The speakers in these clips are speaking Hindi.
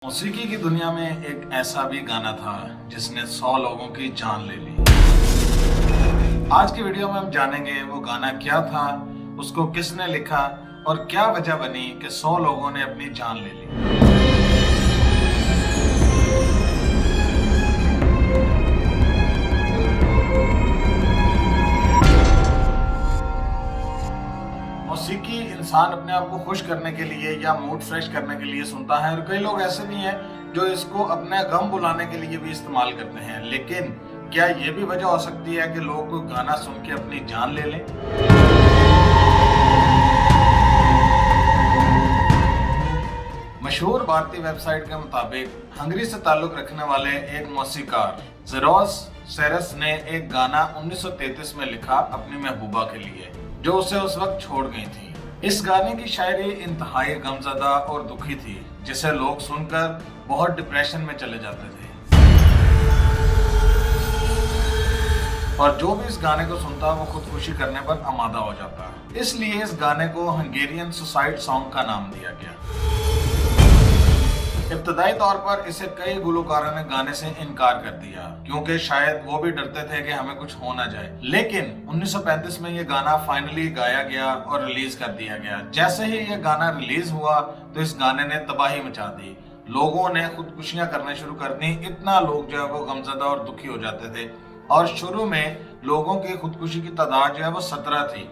मौसीकी की दुनिया में एक ऐसा भी गाना था जिसने 100 लोगों की जान ले ली। आज की वीडियो में हम जानेंगे वो गाना क्या था, उसको किसने लिखा और क्या वजह बनी कि 100 लोगों ने अपनी जान ले ली। मौसीकी इंसान अपने आप को खुश करने के लिए या मूड फ्रेश करने के लिए सुनता है, और कई लोग ऐसे भी हैं जो इसको अपने गम भुलाने के लिए भी इस्तेमाल करते हैं। लेकिन क्या ये भी वजह हो सकती है कि लोग कोई गाना सुन के अपनी जान ले लें? मशहूर भारतीय वेबसाइट के मुताबिक हंगरी से ताल्लुक रखने वाले एक मौसीकार जेरोस सेरस ने एक गाना 1933 में लिखा अपनी महबूबा के लिए, जो उसे उस वक्त छोड़ गई थी। इस गाने की शायरी इंतहाई गमज़दा और दुखी थी, जिसे लोग सुनकर बहुत डिप्रेशन में चले जाते थे। और जो भी इस गाने को सुनता वो खुदकुशी करने पर आमादा हो जाता। इसलिए इस गाने को हंगेरियन सुसाइड सॉन्ग का नाम दिया गया। इब्तदाई तौर पर इसे कई गुलकारों ने गाने से इनकार कर दिया, क्योंकि शायद वो भी डरते थे कि हमें कुछ हो ना जाए। लेकिन 1935 में ये गाना फाइनली गाया गया और रिलीज कर दिया गया। जैसे ही ये गाना रिलीज हुआ तो इस गाने ने तबाही मचा दी। लोगों ने खुदकुशियां करना शुरू कर दी। इतना लोग जो है वो गमजदा और दुखी हो जाते थे। और शुरू में लोगों की खुदकुशी की तादाद जो है वो 17 थी,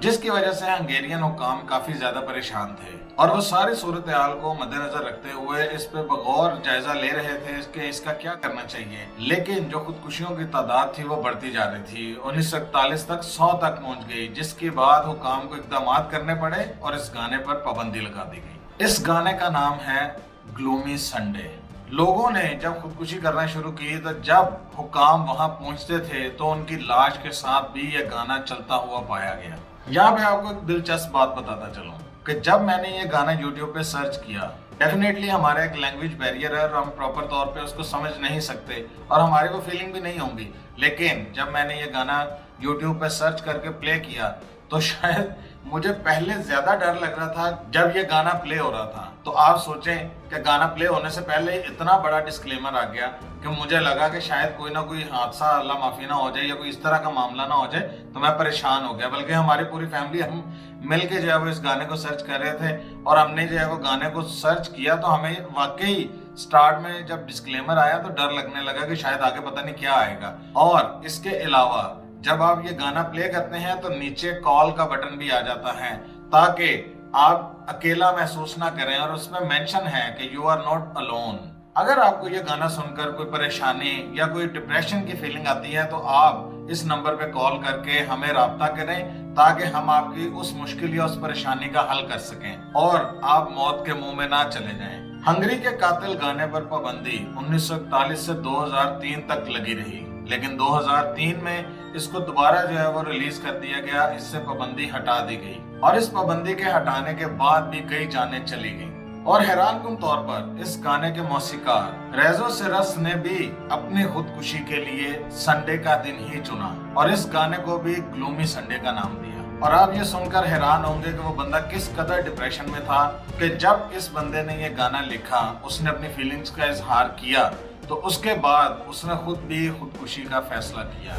जिसकी वजह से हंगेरियन हुक्काम काफी ज्यादा परेशान थे और वो सारी सूरत हाल को मद्देनजर रखते हुए इस पे बगौर जायजा ले रहे थे कि इसका क्या करना चाहिए। लेकिन जो खुदकुशियों की तादाद थी वो बढ़ती जा रही थी। 1941 तक 100 तक पहुंच गई, जिसके बाद हुक्काम को इकदाम करने पड़े और इस गाने पर पाबंदी लगा दी गई। इस गाने का नाम है ग्लूमी संडे। लोगों ने जब खुदकुशी करना शुरू की तो जब हुक्काम वहां पहुंचते थे तो उनकी लाश के साथ भी यह गाना चलता हुआ पाया गया। यहाँ पे आपको एक दिलचस्प बात बताता चलूं कि जब मैंने ये गाना YouTube पे सर्च किया, डेफिनेटली हमारा एक लैंग्वेज बैरियर है और हम प्रॉपर तौर पे उसको समझ नहीं सकते और हमारी वो फीलिंग भी नहीं होंगी। लेकिन जब मैंने ये गाना YouTube पे सर्च करके प्ले किया तो शायद मुझे पहले ज्यादा डर लग रहा था जब ये गाना प्ले हो रहा था। तो आप सोचें कि गाना प्ले होने से पहले इतना बड़ा डिस्क्लेमर आ गया कि मुझे लगा कि शायद कोई ना कोई हादसा, अल्लाह माफी ना हो जाए या कोई इस तरह का मामला ना हो जाए, तो मैं परेशान हो गया। बल्कि हमारी पूरी फैमिली हम मिल के जो है वो इस गाने को सर्च कर रहे थे और हमने जो है वो गाने को सर्च किया तो हमें वाकई स्टार्ट में जब डिस्क्लेमर आया तो डर लगने लगा कि शायद आगे पता नहीं क्या आएगा। और इसके अलावा जब आप ये गाना प्ले करते हैं तो नीचे कॉल का बटन भी आ जाता है ताकि आप अकेला महसूस ना करें, और उसमें मेंशन है कि यू आर नॉट अलोन। अगर आपको ये गाना सुनकर कोई परेशानी या कोई डिप्रेशन की फीलिंग आती है तो आप इस नंबर पे कॉल करके हमें राब्ता करें ताकि हम आपकी उस मुश्किल या उस परेशानी का हल कर सकें और आप मौत के मुंह में ना चले जाएं। हंगरी के कातिल गाने पर पाबंदी 1941 से 2003 तक लगी रही, लेकिन 2003 में इसको दोबारा जो है वो रिलीज कर दिया गया। इससे पाबंदी हटा दी गई और इस पाबंदी के हटाने के बाद भी कई जानें चली गईं। और हैरानकुन तौर पर इस गाने के मौसीकार रेजो सेरस ने भी अपनी खुदकुशी के लिए संडे का दिन ही चुना और इस गाने को भी ग्लूमी संडे का नाम दिया। और आप ये सुनकर हैरान होंगे कि वो बंदा किस कदर डिप्रेशन में था कि जब इस बंदे ने ये गाना लिखा, उसने अपनी फीलिंग्स का इजहार किया, तो उसके बाद उसने खुद भी खुदकुशी का फैसला किया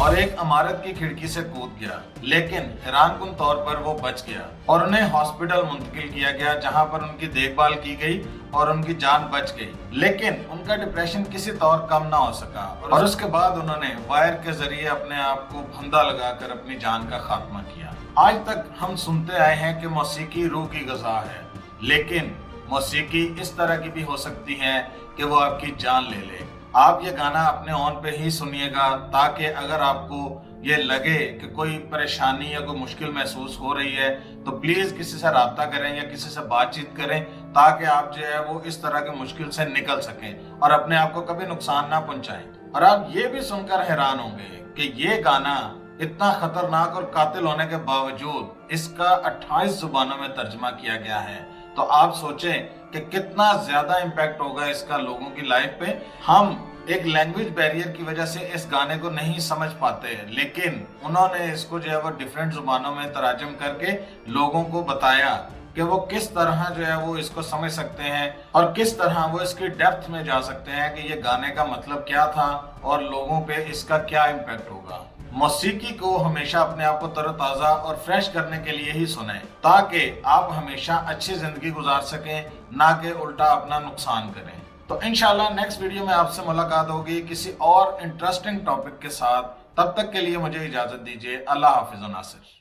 और एक इमारत की खिड़की से कूद गया। लेकिन हैरानकुन तौर पर वो बच गया और उन्हें हॉस्पिटल मुंतकिल किया गया, जहां पर उनकी देखभाल की गई और उनकी जान बच गई। लेकिन उनका डिप्रेशन किसी तौर कम ना हो सका और उसके बाद उन्होंने वायर के जरिए अपने आप को फंदा लगाकर अपनी जान का खात्मा किया। आज तक हम सुनते आए हैं कि मौसीकी रूह की ग़िज़ा है, लेकिन मौसीकी इस तरह की भी हो सकती है कि वो आपकी जान ले ले। आप ये गाना अपने ऑन पे ही सुनिएगा ताकि अगर आपको ये लगे कि कोई परेशानी या कोई मुश्किल महसूस हो रही है तो प्लीज किसी से राब्ता करें या किसी से बातचीत करें ताकि आप जो है वो इस तरह के मुश्किल से निकल सकें और अपने आप को कभी नुकसान ना पहुंचाएं। और आप ये भी सुनकर हैरान होंगे कि ये गाना इतना खतरनाक और कातिल होने के बावजूद इसका 28 जुबानों में तर्जमा किया गया है। तो आप सोचें कि कितना ज्यादा इम्पैक्ट होगा इसका लोगों की लाइफ पे। हम एक लैंग्वेज बैरियर की वजह से इस गाने को नहीं समझ पाते, लेकिन उन्होंने इसको जो है वो डिफरेंट जुबानों में तराजम करके लोगों को बताया कि वो किस तरह जो है वो इसको समझ सकते हैं और किस तरह वो इसकी डेप्थ में जा सकते हैं कि ये गाने का मतलब क्या था और लोगों पे इसका क्या इम्पैक्ट होगा। मौसीकी को हमेशा अपने आप को तरोताजा और फ्रेश करने के लिए ही सुनें, ताकि आप हमेशा अच्छी जिंदगी गुजार सकें, ना कि उल्टा अपना नुकसान करें। तो इंशाल्लाह नेक्स्ट वीडियो में आपसे मुलाकात होगी किसी और इंटरेस्टिंग टॉपिक के साथ। तब तक के लिए मुझे इजाजत दीजिए। अल्लाह हाफिज़ नासिर।